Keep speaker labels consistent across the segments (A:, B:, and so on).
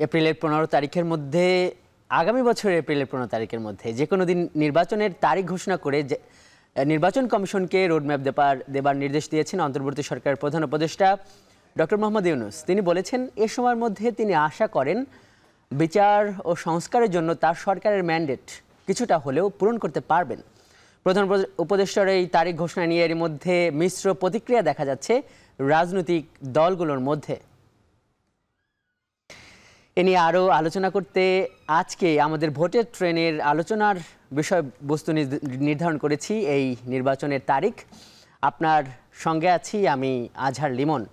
A: এপ্রিলের ১৫ তারিখের মধ্যে আগামী বছরের এপ্রিলের ১৫ তারিখের মধ্যে যে কোনো দিন নির্বাচনের তারিখ ঘোষণা করে নির্বাচন কমিশনকে রোডম্যাপ দেবার নির্দেশ দিয়েছেন অন্তর্বর্তী সরকারের প্রধান উপদেষ্টা ডক্টর মোহাম্মদ ইউনূস। তিনি বলেছেন এ সময়ের মধ্যে তিনি আশা করেন বিচার ও সংস্কারের জন্য তার সরকারের ম্যান্ডেট কিছুটা হলেও পূরণ করতে পারবেন। প্রধান উপদেষ্টার এই তারিখ ঘোষণা নিয়ে এর মধ্যে মিশ্র প্রতিক্রিয়া দেখা যাচ্ছে রাজনৈতিক দলগুলোর মধ্যে। এ নিয়ে আরও আলোচনা করতে আজকে আমাদের ভোটের ট্রেনের আলোচনার বিষয়বস্তু নির্ধারণ করেছি এই নির্বাচনের তারিখ। আপনার সঙ্গে আছি আমি আজহার লিমন।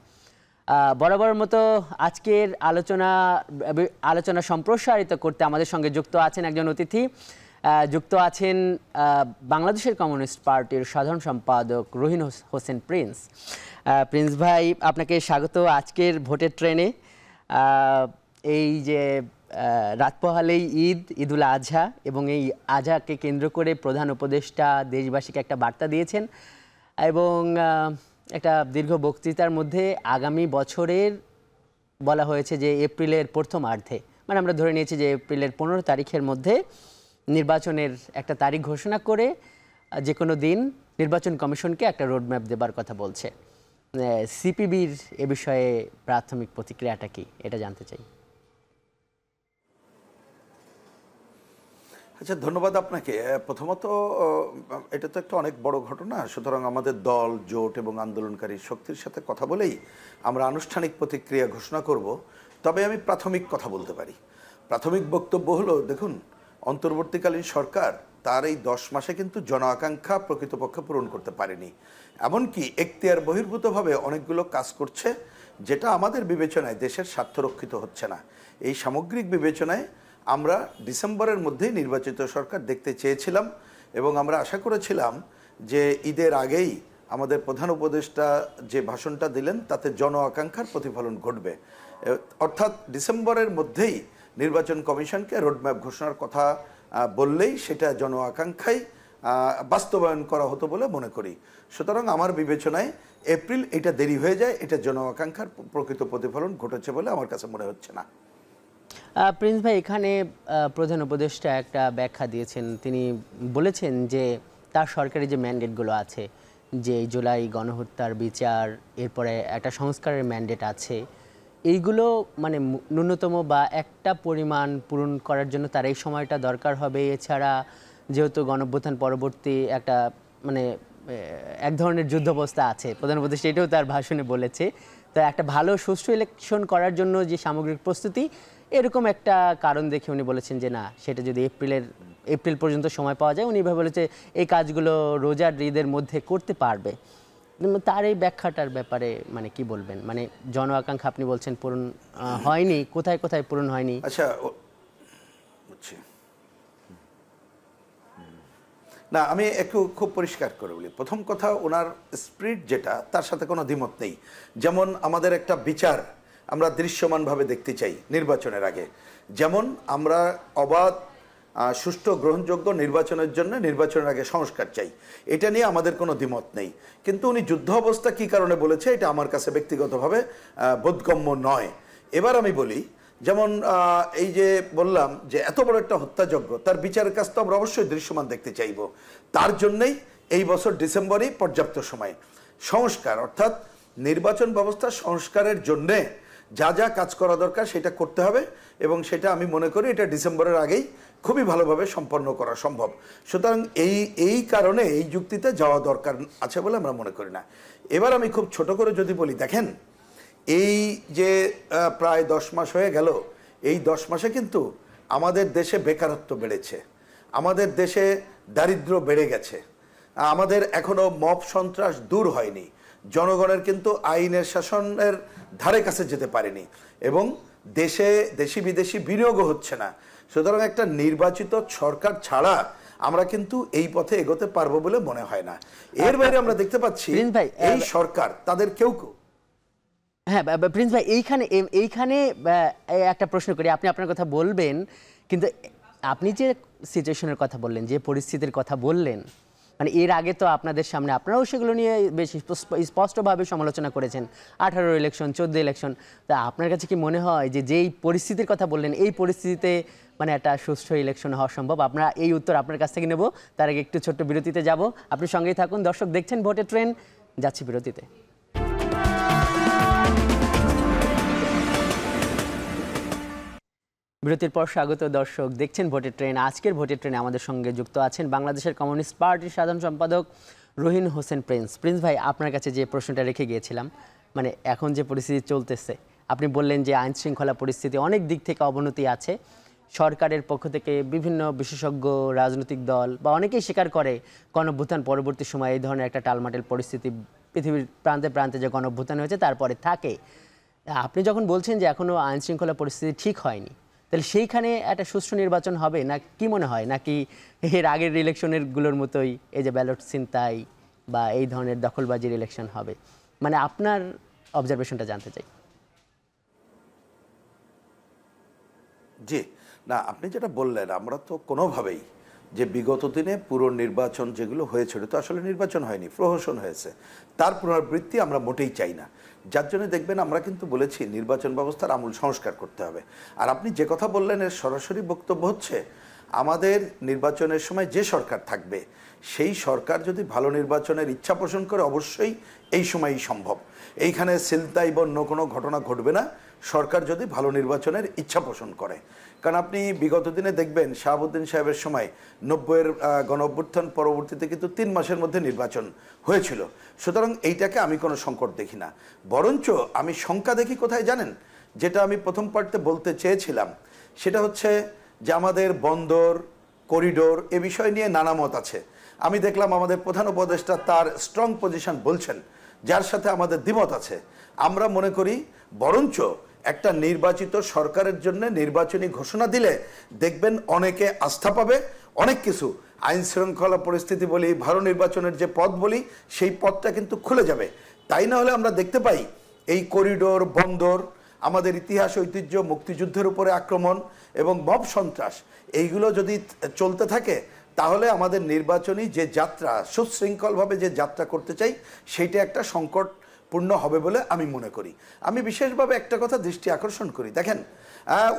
A: বরাবর মতো আজকের আলোচনা সম্প্রসারিত করতে আমাদের সঙ্গে যুক্ত আছেন একজন অতিথি, যুক্ত আছেন বাংলাদেশের কমিউনিস্ট পার্টির সাধারণ সম্পাদক রহিন হোসেন প্রিন্স। প্রিন্স ভাই, আপনাকে স্বাগত আজকের ভোটের ট্রেনে। এই যে রাত পোহালেই ঈদুল আজহা, এবং এই আজহাকে কেন্দ্র করে প্রধান উপদেষ্টা দেশবাসীকে একটা বার্তা দিয়েছেন এবং একটা দীর্ঘ বক্তৃতার মধ্যে আগামী বছরের বলা হয়েছে যে এপ্রিলের প্রথমার্ধে, মানে আমরা ধরে নিয়েছি যে এপ্রিলের ১৫ তারিখের মধ্যে নির্বাচনের একটা তারিখ ঘোষণা করে যে কোনো দিন নির্বাচন কমিশনকে একটা রোডম্যাপ দেবার কথা বলছে। সিপিবির এ বিষয়ে প্রাথমিক প্রতিক্রিয়াটা কি, এটা জানতে চাই।
B: আচ্ছা, ধন্যবাদ আপনাকে। প্রথমত এটা তো একটা অনেক বড় ঘটনা, সুতরাং আমাদের দল, জোট এবং আন্দোলনকারী শক্তির সাথে কথা বলেই আমরা আনুষ্ঠানিক প্রতিক্রিয়া ঘোষণা করব। তবে আমি প্রাথমিক কথা বলতে পারি। প্রাথমিক বক্তব্য হলো, দেখুন, অন্তর্বর্তীকালীন সরকার তার এই 10 মাসে কিন্তু জন আকাঙ্ক্ষা প্রকৃতপক্ষে পূরণ করতে পারেনি। এমনকি এখতিয়ার বহির্ভূতভাবে অনেকগুলো কাজ করছে যেটা আমাদের বিবেচনায় দেশের স্বার্থ রক্ষিত হচ্ছে না। এই সামগ্রিক বিবেচনায় আমরা ডিসেম্বরের মধ্যেই নির্বাচিত সরকার দেখতে চেয়েছিলাম এবং আমরা আশা করেছিলাম যে ঈদের আগেই আমাদের প্রধান উপদেষ্টা যে ভাষণটা দিলেন তাতে জন আকাঙ্ক্ষার প্রতিফলন ঘটবে। অর্থাৎ ডিসেম্বরের মধ্যেই নির্বাচন কমিশনকে রোডম্যাপ ঘোষণার কথা বললেই সেটা জন আকাঙ্ক্ষাই বাস্তবায়ন করা হতো বলে মনে করি। সুতরাং আমার বিবেচনায় এপ্রিল এটা দেরি হয়ে যায়, এটা জন আকাঙ্ক্ষার প্রকৃত প্রতিফলন ঘটেছে বলে আমার কাছে মনে হচ্ছে না।
A: প্রিন্স ভাই, এখানে প্রধান উপদেষ্টা একটা ব্যাখ্যা দিয়েছেন। তিনি বলেছেন যে তার সরকারি যে ম্যান্ডেটগুলো আছে, যে জুলাই গণহত্যার বিচার, এরপরে একটা সংস্কারের ম্যান্ডেট আছে, এইগুলো মানে ন্যূনতম বা একটা পরিমাণ পূরণ করার জন্য তার এই সময়টা দরকার হবে। এছাড়া যেহেতু গণঅভ্যুত্থান পরবর্তী একটা মানে এক ধরনের যুদ্ধাবস্থা আছে, প্রধান উপদেষ্টা এটাও তার ভাষণে বলেছে। তো একটা ভালো সুষ্ঠু ইলেকশন করার জন্য যে সামগ্রিক প্রস্তুতি, এরকম একটা কারণ দেখে উনি বলেছেন যে না, সেটা যদি এপ্রিল পর্যন্ত সময় পাওয়া যায়, উনি এভাবে বলেছে এই কাজগুলো রোজার ঈদের মধ্যে করতে পারবে। তার এই ব্যাখ্যাটার ব্যাপারে মানে কি বলবেন? মানে জন আকাঙ্ক্ষা আপনি বলছেন পূরণ হয়নি, কোথায় কোথায় পূরণ হয়নি?
B: আচ্ছা, না, আমি একটু খুব পরিষ্কার করে বলি। প্রথম কথা, ওনার স্পিরিট যেটা, তার সাথে কোনো দ্বিমত নেই। যেমন আমাদের একটা বিচার আমরা দৃশ্যমানভাবে দেখতে চাই নির্বাচনের আগে, যেমন আমরা অবাধ সুষ্ঠু গ্রহণযোগ্য নির্বাচনের জন্য নির্বাচনের আগে সংস্কার চাই, এটা নিয়ে আমাদের কোনো দ্বিমত নেই। কিন্তু উনি যুদ্ধ অবস্থা কী কারণে বলেছে, এটা আমার কাছে ব্যক্তিগতভাবে বোধগম্য নয়। এবার আমি বলি, যেমন এই যে বললাম যে এত বড় একটা হত্যাযজ্ঞ, তার বিচারের কাজ তো আমরা অবশ্যই দৃশ্যমান দেখতে চাইব। তার জন্যই এই বছর ডিসেম্বরেই পর্যাপ্ত সময় সংস্কার, অর্থাৎ নির্বাচন ব্যবস্থা সংস্কারের জন্যে যা যা কাজ করা দরকার সেটা করতে হবে, এবং সেটা আমি মনে করি এটা ডিসেম্বরের আগেই খুবই ভালোভাবে সম্পন্ন করা সম্ভব। সুতরাং এই কারণে এই যুক্তিতে যাওয়া দরকার আছে বলে আমরা মনে করি না। এবার আমি খুব ছোট করে যদি বলি, দেখেন, এই যে প্রায় 10 মাস হয়ে গেল, এই 10 মাসে কিন্তু আমাদের দেশে বেকারত্ব বেড়েছে, আমাদের দেশে দারিদ্র্য বেড়ে গেছে, আমাদের এখনও মব সন্ত্রাস দূর হয়নি, জনগণের কিন্তু আইনের শাসনের ধারে কাছে যেতে পারেনি, এবং দেশি বিদেশি বিনিয়োগও হচ্ছে না। সুতরাং একটা নির্বাচিত সরকার ছাড়া আমরা কিন্তু এই পথে এগোতে পারবো বলে মনে হয় না। এর বাইরে আমরা দেখতে পাচ্ছি এই সরকার তাদের কেউ
A: হ্যাঁ প্রিন্স ভাই, এইখানে একটা প্রশ্ন করি, আপনি আপনার কথা বলবেন, কিন্তু আপনি যে সিচুয়েশনের কথা বললেন, যে পরিস্থিতির কথা বললেন, মানে এর আগে তো আপনাদের সামনে আপনারাও সেগুলো নিয়ে বেশ স্পষ্টভাবে সমালোচনা করেছেন, 18 ইলেকশন, 14 ইলেকশন। তা আপনার কাছে কি মনে হয় যে যেই পরিস্থিতির কথা বললেন, এই পরিস্থিতিতে মানে একটা সুষ্ঠু ইলেকশন হওয়া সম্ভব? আমরা এই উত্তর আপনার কাছ থেকে নেব, তার আগে একটু ছোট্ট বিরতিতে যাব। আপনি সঙ্গেই থাকুন। দর্শক দেখছেন ভোটের ট্রেন, যাচ্ছি বিরতিতে। বিরতির পর স্বাগত দর্শক, দেখছেন ভোটের ট্রেন। আজকের ভোটের ট্রেনে আমাদের সঙ্গে যুক্ত আছেন বাংলাদেশের কমিউনিস্ট পার্টির সাধারণ সম্পাদক রহিন হোসেন প্রিন্স। প্রিন্স ভাই, আপনার কাছে যে প্রশ্নটা রেখে গিয়েছিলাম, মানে এখন যে পরিস্থিতি চলতেছে, আপনি বললেন যে আইন শৃঙ্খলা পরিস্থিতি অনেক দিক থেকে অবনতি আছে। সরকারের পক্ষ থেকে বিভিন্ন বিশেষজ্ঞ, রাজনৈতিক দল বা অনেকেই স্বীকার করে গণঅভ্যুত্থান পরবর্তী সময়ে এই ধরনের একটা টালমাটাল পরিস্থিতি পৃথিবীর প্রান্তে প্রান্তে যে গণঅভ্যুত্থান হয়েছে তারপরে থাকে। আপনি যখন বলছেন যে এখনও আইন শৃঙ্খলা পরিস্থিতি ঠিক হয়নি, তাহলে সেইখানে একটা সুষ্ঠু নির্বাচন হবে না কি মনে হয়? নাকি এর আগের ইলেকশনের গুলোর মতোই এই যে ব্যালট ছিনতাই বা এই ধরনের দখলবাজির ইলেকশন হবে? মানে আপনার অবজারভেশনটা জানতে চাই।
B: জি, না, আপনি যেটা বললেন, আমরা তো কোনোভাবেই যে বিগত দিনে পুরো নির্বাচন যেগুলো হয়েছিল, তো আসলে নির্বাচন হয়নি, প্রহসন হয়েছে, তার পুনরাবৃত্তি আমরা মোটেই চাই না। যার জন্য দেখবেন আমরা কিন্তু বলেছি নির্বাচন ব্যবস্থার আমূল সংস্কার করতে হবে। আর আপনি যে কথা বললেন এর সরাসরি বক্তব্য হচ্ছে আমাদের নির্বাচনের সময় যে সরকার থাকবে সেই সরকার যদি ভালো নির্বাচনের ইচ্ছা পোষণ করে, অবশ্যই এই সময়ই সম্ভব। এইখানে ছিনতাই বা অন্য কোনো ঘটনা ঘটবে না সরকার যদি ভালো নির্বাচনের ইচ্ছা পোষণ করে। কারণ আপনি বিগত দিনে দেখবেন শাহাবুদ্দিন সাহেবের সময় 90-এর গণঅভ্যুত্থান পরবর্তীতে কিন্তু 3 মাসের মধ্যে নির্বাচন হয়েছিল। সুতরাং এইটাকে আমি কোনো সংকট দেখি না, বরঞ্চ আমি শঙ্কা দেখি কোথায় জানেন? যেটা আমি প্রথম পার্টে বলতে চেয়েছিলাম, সেটা হচ্ছে যে আমাদের বন্দর, করিডোর এ বিষয় নিয়ে নানা মত আছে। আমি দেখলাম আমাদের প্রধান উপদেষ্টা তার স্ট্রং পজিশন বলছেন, যার সাথে আমাদের দ্বিমত আছে। আমরা মনে করি বরঞ্চ একটা নির্বাচিত সরকারের জন্য নির্বাচনী ঘোষণা দিলে দেখবেন অনেকে আস্থা পাবে, অনেক কিছু আইন শৃঙ্খলা পরিস্থিতি বলি, ভালো নির্বাচনের যে পথ বলি, সেই পথটা কিন্তু খুলে যাবে। তাই না হলে আমরা দেখতে পাই এই করিডোর, বন্দর, আমাদের ইতিহাস ঐতিহ্য, মুক্তিযুদ্ধের উপরে আক্রমণ এবং মব সন্ত্রাস, এইগুলো যদি চলতে থাকে তাহলে আমাদের নির্বাচনী যে যাত্রা, সুশৃঙ্খলভাবে যে যাত্রা করতে চাই, সেইটা একটা সংকটপূর্ণ হবে বলে আমি মনে করি। আমি বিশেষভাবে একটা কথা দৃষ্টি আকর্ষণ করি, দেখেন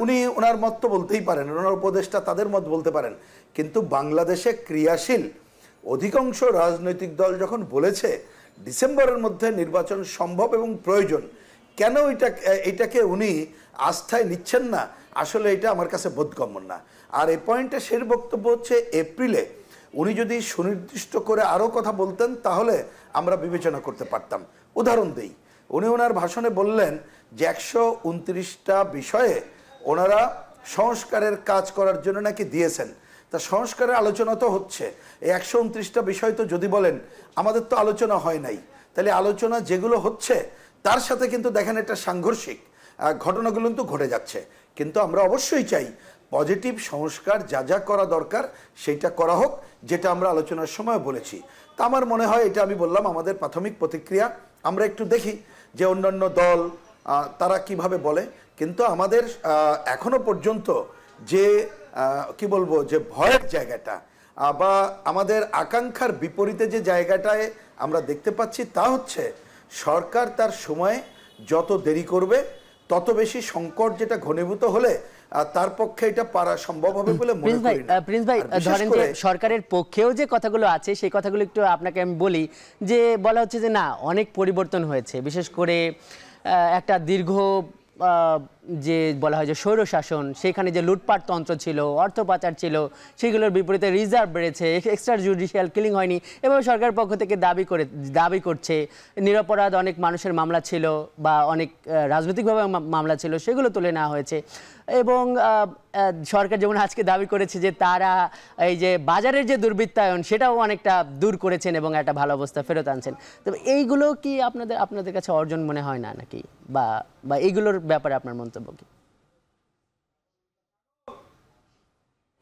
B: উনি ওনার মত তো বলতেই পারেন, ওনার উপদেষ্টা তাদের মত বলতে পারেন, কিন্তু বাংলাদেশে ক্রিয়াশীল অধিকাংশ রাজনৈতিক দল যখন বলেছে ডিসেম্বরের মধ্যে নির্বাচন সম্ভব এবং প্রয়োজন, কেন এটাকে উনি আস্থায় নিচ্ছেন না? আসলে এটা আমার কাছে বোধগম্য না। আর এই পয়েন্টে শের বক্তব্য হচ্ছে এপ্রিলে উনি যদি সুনির্দিষ্ট করে আরও কথা বলতেন তাহলে আমরা বিবেচনা করতে পারতাম। উদাহরণ দেই, উনি ওনার ভাষণে বললেন যে 129টা বিষয়ে ওনারা সংস্কারের কাজ করার জন্য নাকি দিয়েছেন। তা সংস্কারের আলোচনা তো হচ্ছে, এই 129টা বিষয় তো যদি বলেন আমাদের তো আলোচনা হয় নাই, তাহলে আলোচনা যেগুলো হচ্ছে তার সাথে কিন্তু দেখেন একটা সাংঘর্ষিক ঘটনাগুলো কিন্তু ঘটে যাচ্ছে। কিন্তু আমরা অবশ্যই চাই পজিটিভ সংস্কার যা যা করা দরকার সেইটা করা হোক, যেটা আমরা আলোচনার সময় বলেছি। তা আমার মনে হয়, এটা আমি বললাম আমাদের প্রাথমিক প্রতিক্রিয়া, আমরা একটু দেখি যে অন্যান্য দল তারা কিভাবে বলে। কিন্তু আমাদের এখনো পর্যন্ত যে কি বলবো, যে ভয়ের জায়গাটা বা আমাদের আকাঙ্ক্ষার বিপরীতে যে জায়গাটায় আমরা দেখতে পাচ্ছি, তা হচ্ছে সরকার তার সময়ে যত দেরি করবে তত বেশি সংকট যেটা ঘনীভূত হলে তার পক্ষে এটা পারা সম্ভব হবে বলে মনে করি না।
A: প্রিন্স ভাই, ধরেন যে সরকারের পক্ষেও যে কথাগুলো আছে সেই কথাগুলো একটু আপনাকে আমি বলি, যে বলা হচ্ছে যে না, অনেক পরিবর্তন হয়েছে, বিশেষ করে একটা দীর্ঘ যে বলা হয় যে স্বৈরশাসন, সেখানে যে লুটপাট তন্ত্র ছিল, অর্থ পাচার ছিল, সেগুলোর বিপরীতে রিজার্ভ বেড়েছে, এক্সট্রা জুডিশিয়াল কিলিং হয়নি, এবং সরকারের পক্ষ থেকে দাবি করছে নিরপরাধ অনেক মানুষের মামলা ছিল বা অনেক রাজনৈতিকভাবে মামলা ছিল, সেগুলো তুলে নেওয়া হয়েছে। এবং সরকার যেমন আজকে দাবি করেছে যে তারা এই যে বাজারের যে দুর্বৃত্তায়ন সেটাও অনেকটা দূর করেছেন এবং একটা ভালো অবস্থা ফেরত আনছেন। তবে এইগুলো কি আপনাদের কাছে অর্জন মনে হয় না নাকি, বা এইগুলোর ব্যাপারে আপনার মন্তব্য কি?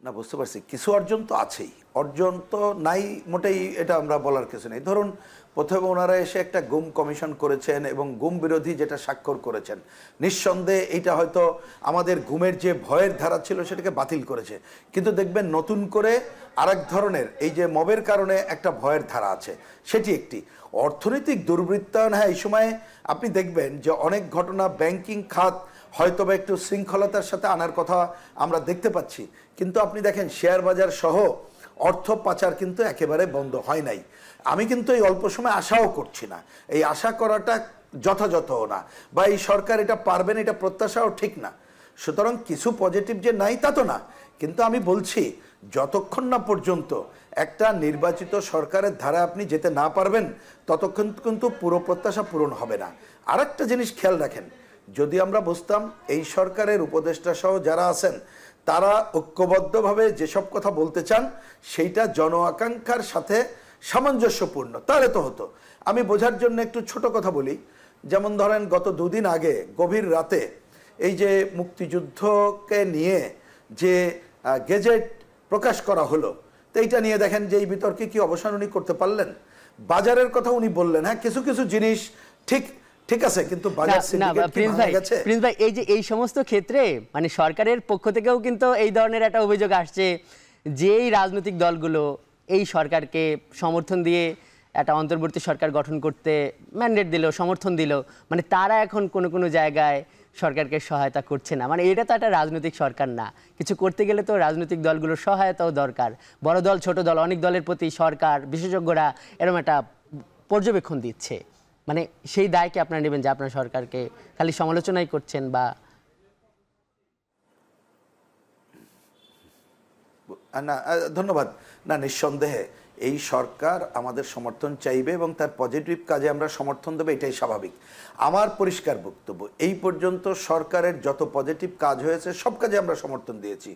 B: না, বুঝতে পারছি, কিছু অর্জন তো আছেই, অর্জন তো নাই মোটেই, এটা আমরা বলার কিছু নেই। ধরুন প্রথমে ওনারা এসে একটা গুম কমিশন করেছেন এবং গুম বিরোধী যেটা স্বাক্ষর করেছেন, নিঃসন্দেহে এইটা হয়তো আমাদের গুমের যে ভয়ের ধারা ছিল সেটাকে বাতিল করেছে। কিন্তু দেখবেন নতুন করে আরেক ধরনের এই যে মবের কারণে একটা ভয়ের ধারা আছে, সেটি একটি অর্থনৈতিক দুর্বৃত্তায়ন। হ্যাঁ, এই সময়ে আপনি দেখবেন যে অনেক ঘটনা ব্যাংকিং খাত হয়তোবা একটু শৃঙ্খলতার সাথে আনার কথা আমরা দেখতে পাচ্ছি, কিন্তু আপনি দেখেন শেয়ার বাজার সহ অর্থ পাচার কিন্তু একেবারে বন্ধ হয় নাই। আমি কিন্তু এই অল্প সময় আশাও করছি না, এই আশা করাটা যথাযথও না, বা এই সরকার এটা পারবেন এটা প্রত্যাশাও ঠিক না। সুতরাং কিছু পজিটিভ যে নাই তা তো না, কিন্তু আমি বলছি যতক্ষণ না পর্যন্ত একটা নির্বাচিত সরকারের ধারা আপনি যেতে না পারবেন ততক্ষণ কিন্তু পুরো প্রত্যাশা পূরণ হবে না। আর একটা জিনিস খেয়াল রাখেন, যদি আমরা বুঝতাম এই সরকারের উপদেষ্টা সহ যারা আছেন তারা ঐক্যবদ্ধভাবে যেসব কথা বলতে চান সেইটা জন আকাঙ্ক্ষার সাথে সামঞ্জস্যপূর্ণ, তাহলে তো হতো। আমি বোঝার জন্য একটু ছোট কথা বলি, যেমন ধরেন গত দুদিন আগে গভীর রাতে এই যে মুক্তিযুদ্ধকে নিয়ে যে গেজেট প্রকাশ করা হলো, তো এইটা নিয়ে দেখেন যে এই বিতর্কে কি অবসান উনি করতে পারলেন। বাজারের কথা উনি বললেন, হ্যাঁ কিছু কিছু জিনিস ঠিক আছে, কিন্তু বাজার সিন্ডিকেট কি ভাঙা গেছে?
A: প্রিন্স ভাই, এই যে এই সমস্ত ক্ষেত্রে মানে সরকারের পক্ষ থেকেও কিন্তু এই ধরনের একটা অভিযোগ আসছে যে এই রাজনৈতিক দলগুলো এই সরকারকে সমর্থন দিয়ে একটা অন্তর্বর্তী সরকার গঠন করতে ম্যান্ডেট দিল, সমর্থন দিল, মানে তারা এখন কোনো কোনো জায়গায় সরকারকে সহায়তা করছে না। মানে এটা তো একটা রাজনৈতিক সরকার না, কিছু করতে গেলে তো রাজনৈতিক দলগুলোর সহায়তাও দরকার। বড় দল ছোট দল অনেক দলের প্রতি সরকার বিশেষজ্ঞরা এরকম একটা পর্যবেক্ষণ দিচ্ছে, মানে সেই দায়কে আপনারা নেবেন যে আপনার সরকারকে খালি সমালোচনাই করছেন বা?
B: না, ধন্যবাদ। না, নিঃসন্দেহে এই সরকার আমাদের সমর্থন চাইবে এবং তার পজিটিভ কাজে আমরা সমর্থন দেবো, এটাই স্বাভাবিক। আমার পরিষ্কার বক্তব্য, এই পর্যন্ত সরকারের যত পজিটিভ কাজ হয়েছে সব কাজে আমরা সমর্থন দিয়েছি।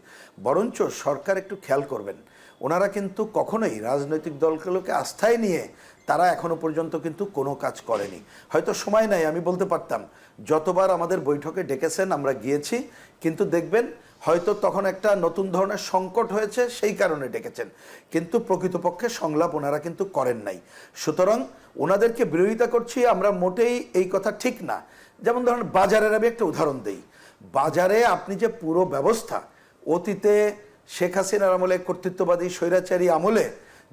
B: বরঞ্চ সরকার একটু খেয়াল করবেন, ওনারা কিন্তু কখনোই রাজনৈতিক দলগুলোকে আস্থায় নিয়ে তারা এখনো পর্যন্ত কিন্তু কোনো কাজ করেনি। হয়তো সময় নাই, আমি বলতে পারতাম যতবার আমাদের বৈঠকে ডেকেছেন আমরা গিয়েছি, কিন্তু দেখবেন হয়তো তখন একটা নতুন ধরনের সংকট হয়েছে সেই কারণে ডেকেছেন, কিন্তু প্রকৃতপক্ষে সংলাপ ওনারা কিন্তু করেন নাই। সুতরাং ওনাদেরকে বিরোধিতা করছি আমরা, মোটেই এই কথা ঠিক না। যেমন ধরেন বাজারের আমি একটা উদাহরণ দেই, বাজারে আপনি যে পুরো ব্যবস্থা অতীতে শেখ হাসিনার আমলে কর্তৃত্ববাদী স্বৈরাচারী আমলে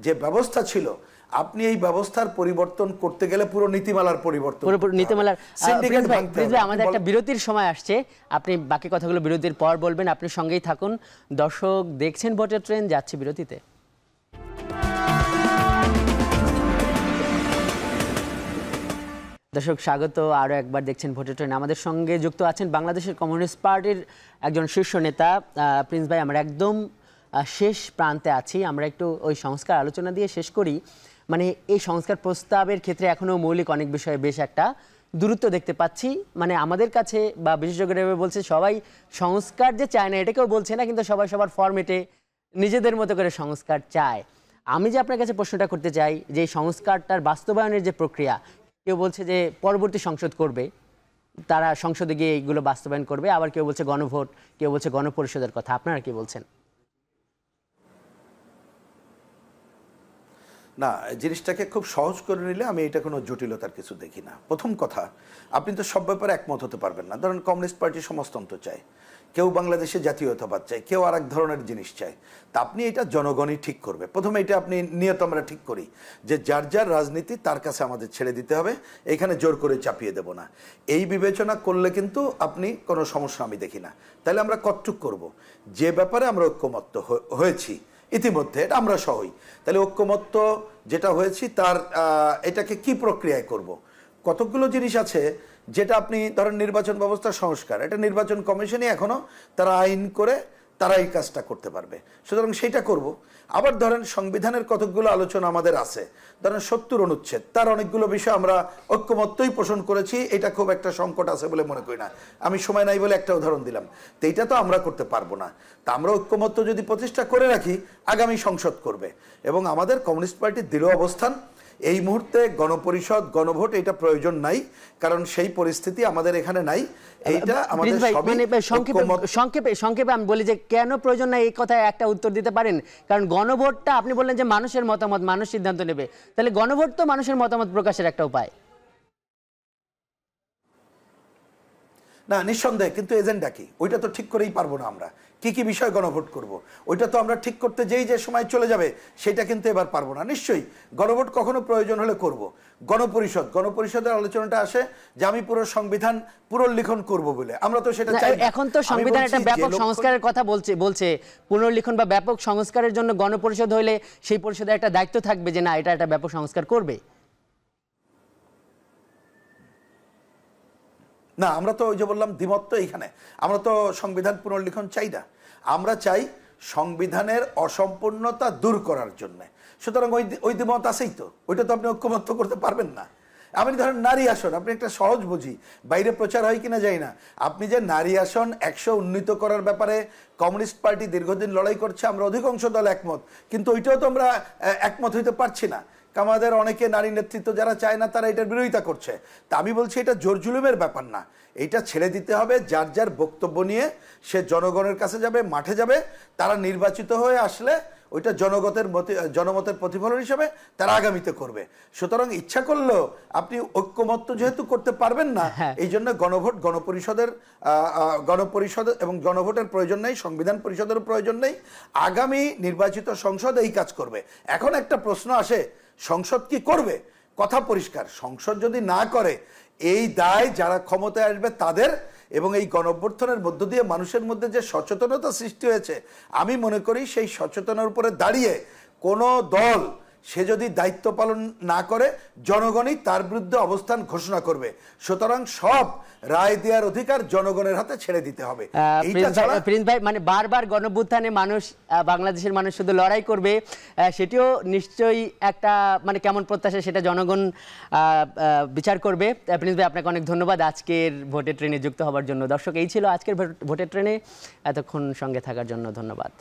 B: যে ব্যবস্থা ছিল, আপনি এই ব্যবস্থার পরিবর্তন করতে গেলে পুরো নীতিমালার পরিবর্তন,
A: নীতিমালার। আমাদের একটা বিরতির সময় আসছে, আপনি বাকি কথাগুলো বিরতির পর বলবেন, আপনি সঙ্গেই থাকুন। দর্শক দেখছেন ভোটের ট্রেন, যাচ্ছে বিরতিতে। দর্শক স্বাগত, আরও একবার দেখছেন ভোটের ট্রেন। আমাদের সঙ্গে যুক্ত আছেন বাংলাদেশের কমিউনিস্ট পার্টির একজন শীর্ষ নেতা প্রিন্স ভাই। আমরা একদম শেষ প্রান্তে আছি, আমরা একটু ওই সংস্কার আলোচনা দিয়ে শেষ করি। মানে এই সংস্কার প্রস্তাবের ক্ষেত্রে এখনও মৌলিক অনেক বিষয়ে বেশ একটা দূরত্ব দেখতে পাচ্ছি। মানে আমাদের কাছে বা বিশেষজ্ঞরা বলছে সবাই সংস্কার যে চায় না এটাকেও বলছে না, কিন্তু সবাই সবার ফরম্যাটে নিজেদের মতো করে সংস্কার চায়। আমি যে আপনার কাছে প্রশ্নটা করতে চাই যে এই সংস্কারটার বাস্তবায়নের যে প্রক্রিয়া, কেউ বলছে যে পরবর্তী সংসদ করবে, তারা সংসদে গিয়ে এইগুলো বাস্তবায়ন করবে, আবার কেউ বলছে গণভোট, কেউ বলছে গণপরিষদের কথা। আপনারা কি বলছেন?
B: না, জিনিসটাকে খুব সহজ করে নিলে আমি এটা কোনো জটিলতার কিছু দেখি না। প্রথম কথা, আপনি তো সব ব্যাপারে একমত হতে পারবেন না। ধরেন কমিউনিস্ট পার্টি সমাজতন্ত্র চায়, কেউ বাংলাদেশে জাতীয়তাবাদ চায়, কেউ আর এক ধরনের জিনিস চায়। তা আপনি এটা জনগণই ঠিক করবে। প্রথমে এটা আপনি নিয়ত আমরা ঠিক করি যে যার যার রাজনীতি তার কাছে আমাদের ছেড়ে দিতে হবে, এখানে জোর করে চাপিয়ে দেব না। এই বিবেচনা করলে কিন্তু আপনি কোনো সমস্যা আমি দেখি না। তাহলে আমরা কতটুক করব, যে ব্যাপারে আমরা ঐক্যমত্য হয়েছি ইতিমধ্যে, এটা আমরা সহই। তাহলে ঐক্যমত্য যেটা হয়েছি তার এটাকে কি প্রক্রিয়ায় করব। কতগুলো জিনিস আছে যেটা আপনি ধরেন নির্বাচন ব্যবস্থা সংস্কার, এটা নির্বাচন কমিশনই এখনও তারা আইন করে তারা এই কাজটা করতে পারবে, সুতরাং সেইটা করব। আবার ধরেন সংবিধানের কতকগুলো আলোচনা আমাদের আছে, ধরেন 70 অনুচ্ছেদ, তার অনেকগুলো বিষয় আমরা ঐক্যমত্যই পোষণ করেছি, এটা খুব একটা সংকট আছে বলে মনে করি না। আমি সময় নাই বলে একটা উদাহরণ দিলাম, তো এইটা তো আমরা করতে পারবো না। তা আমরা ঐক্যমত্য যদি প্রতিষ্ঠা করে রাখি, আগামী সংসদ করবে। এবং আমাদের কমিউনিস্ট পার্টির দৃঢ় অবস্থান, এই মুহূর্তে গণপরিষদ গণভোট এটা প্রয়োজন নাই, কারণ সেই পরিস্থিতি আমাদের এখানে নাই। এইটা আমাদের
A: সংক্ষেপে আমি বলি যে কেন প্রয়োজন নাই, এই কথায় একটা উত্তর দিতে পারেন? কারণ গণভোটটা আপনি বললেন যে মানুষের মতামত, মানুষ সিদ্ধান্ত নেবে, তাহলে গণভোট তো মানুষের মতামত প্রকাশের একটা উপায়।
B: না নিঃসন্দেহে, কিন্তু এজেন্ডা কি ওইটা তো ঠিক করেই পারবো না আমরা। কি কি বিষয় গণভোট করব ওইটা তো আমরা ঠিক করতে যেই যে সময় চলে যাবে সেটা কিন্তু এবার পারবো না। নিশ্চয়ই গণভোট কখনো প্রয়োজন হলে করব। গণপরিষদের আলোচনাটা আসে যে আমি পুরো সংবিধান পুনর্লিখন করব বলে, আমরা তো সেটা চাই না।
A: এখন তো সংবিধান একটা ব্যাপক সংস্কারের কথা বলছে পুনর্লিখন বা ব্যাপক সংস্কারের জন্য গণপরিষদ হলে সেই পরিষদের একটা দায়িত্ব থাকবে যে না এটা একটা ব্যাপক সংস্কার করবে।
B: না, আমরা তো ওই যে বললাম দ্বিমত তো এইখানে, আমরা তো সংবিধান পুনর্লিখন চাই না, আমরা চাই সংবিধানের অসম্পূর্ণতা দূর করার জন্য। সুতরাং ওই দ্বিমত আছেই তো, ওইটা তো আপনি ঐক্যমত্য করতে পারবেন না। আপনি ধরেন নারী আসন, আপনি একটা সহজ বুঝি, বাইরে প্রচার হয় কিনা যাই না, আপনি যে নারী আসন 100 উন্নীত করার ব্যাপারে কমিউনিস্ট পার্টি দীর্ঘদিন লড়াই করছে, আমরা অধিকাংশ দল একমত, কিন্তু ওইটাও তো আমরা একমত হইতে পারছি না। আমাদের অনেকে নারী নেতৃত্ব যারা চায় না তারা এটার বিরোধিতা করছে। তা আমি বলছি এটা জোর জুলুমের ব্যাপার না, এইটা ছেড়ে দিতে হবে। যার যার বক্তব্য নিয়ে সে জনগণের কাছে যাবে, মাঠে যাবে, তারা নির্বাচিত হয়ে আসলে ওইটা জনমতের প্রতিফলন হিসেবে তারা আগামীতে করবে। সুতরাং ইচ্ছা করলেও আপনি ঐক্যমত্য যেহেতু করতে পারবেন না, এই জন্য গণপরিষদ এবং গণভোটের প্রয়োজন নেই, সংবিধান পরিষদের প্রয়োজন নেই। আগামী নির্বাচিত সংসদ এই কাজ করবে। এখন একটা প্রশ্ন আসে, সংসদ কি করবে? কথা পরিষ্কার, সংসদ যদি না করে এই দায় যারা ক্ষমতায় আসবে তাদের, এবং এই গণঅভ্যুত্থানের মধ্য দিয়ে মানুষের মধ্যে যে সচেতনতা সৃষ্টি হয়েছে, আমি মনে করি সেই সচেতনার উপরে দাঁড়িয়ে কোনো দল সে যদি দায়িত্ব পালন না করে জনগণই তার বিরুদ্ধে অবস্থান ঘোষণা করবে। সুতরাং সব রায় দেওয়ার অধিকার জনগণের হাতে ছেড়ে দিতে হবে।
A: প্রিন্স ভাই, মানে বারবার গণঅভ্যুত্থানে মানুষ, বাংলাদেশের মানুষ শুধু লড়াই করবে সেটিও নিশ্চয়ই একটা মানে কেমন প্রত্যাশা সেটা জনগণ বিচার করবে। প্রিন্স ভাই, আপনাকে অনেক ধন্যবাদ আজকের ভোটের ট্রেনে যুক্ত হওয়ার জন্য। দর্শক, এই ছিল আজকের ভোটের ট্রেনে, এতক্ষণ সঙ্গে থাকার জন্য ধন্যবাদ।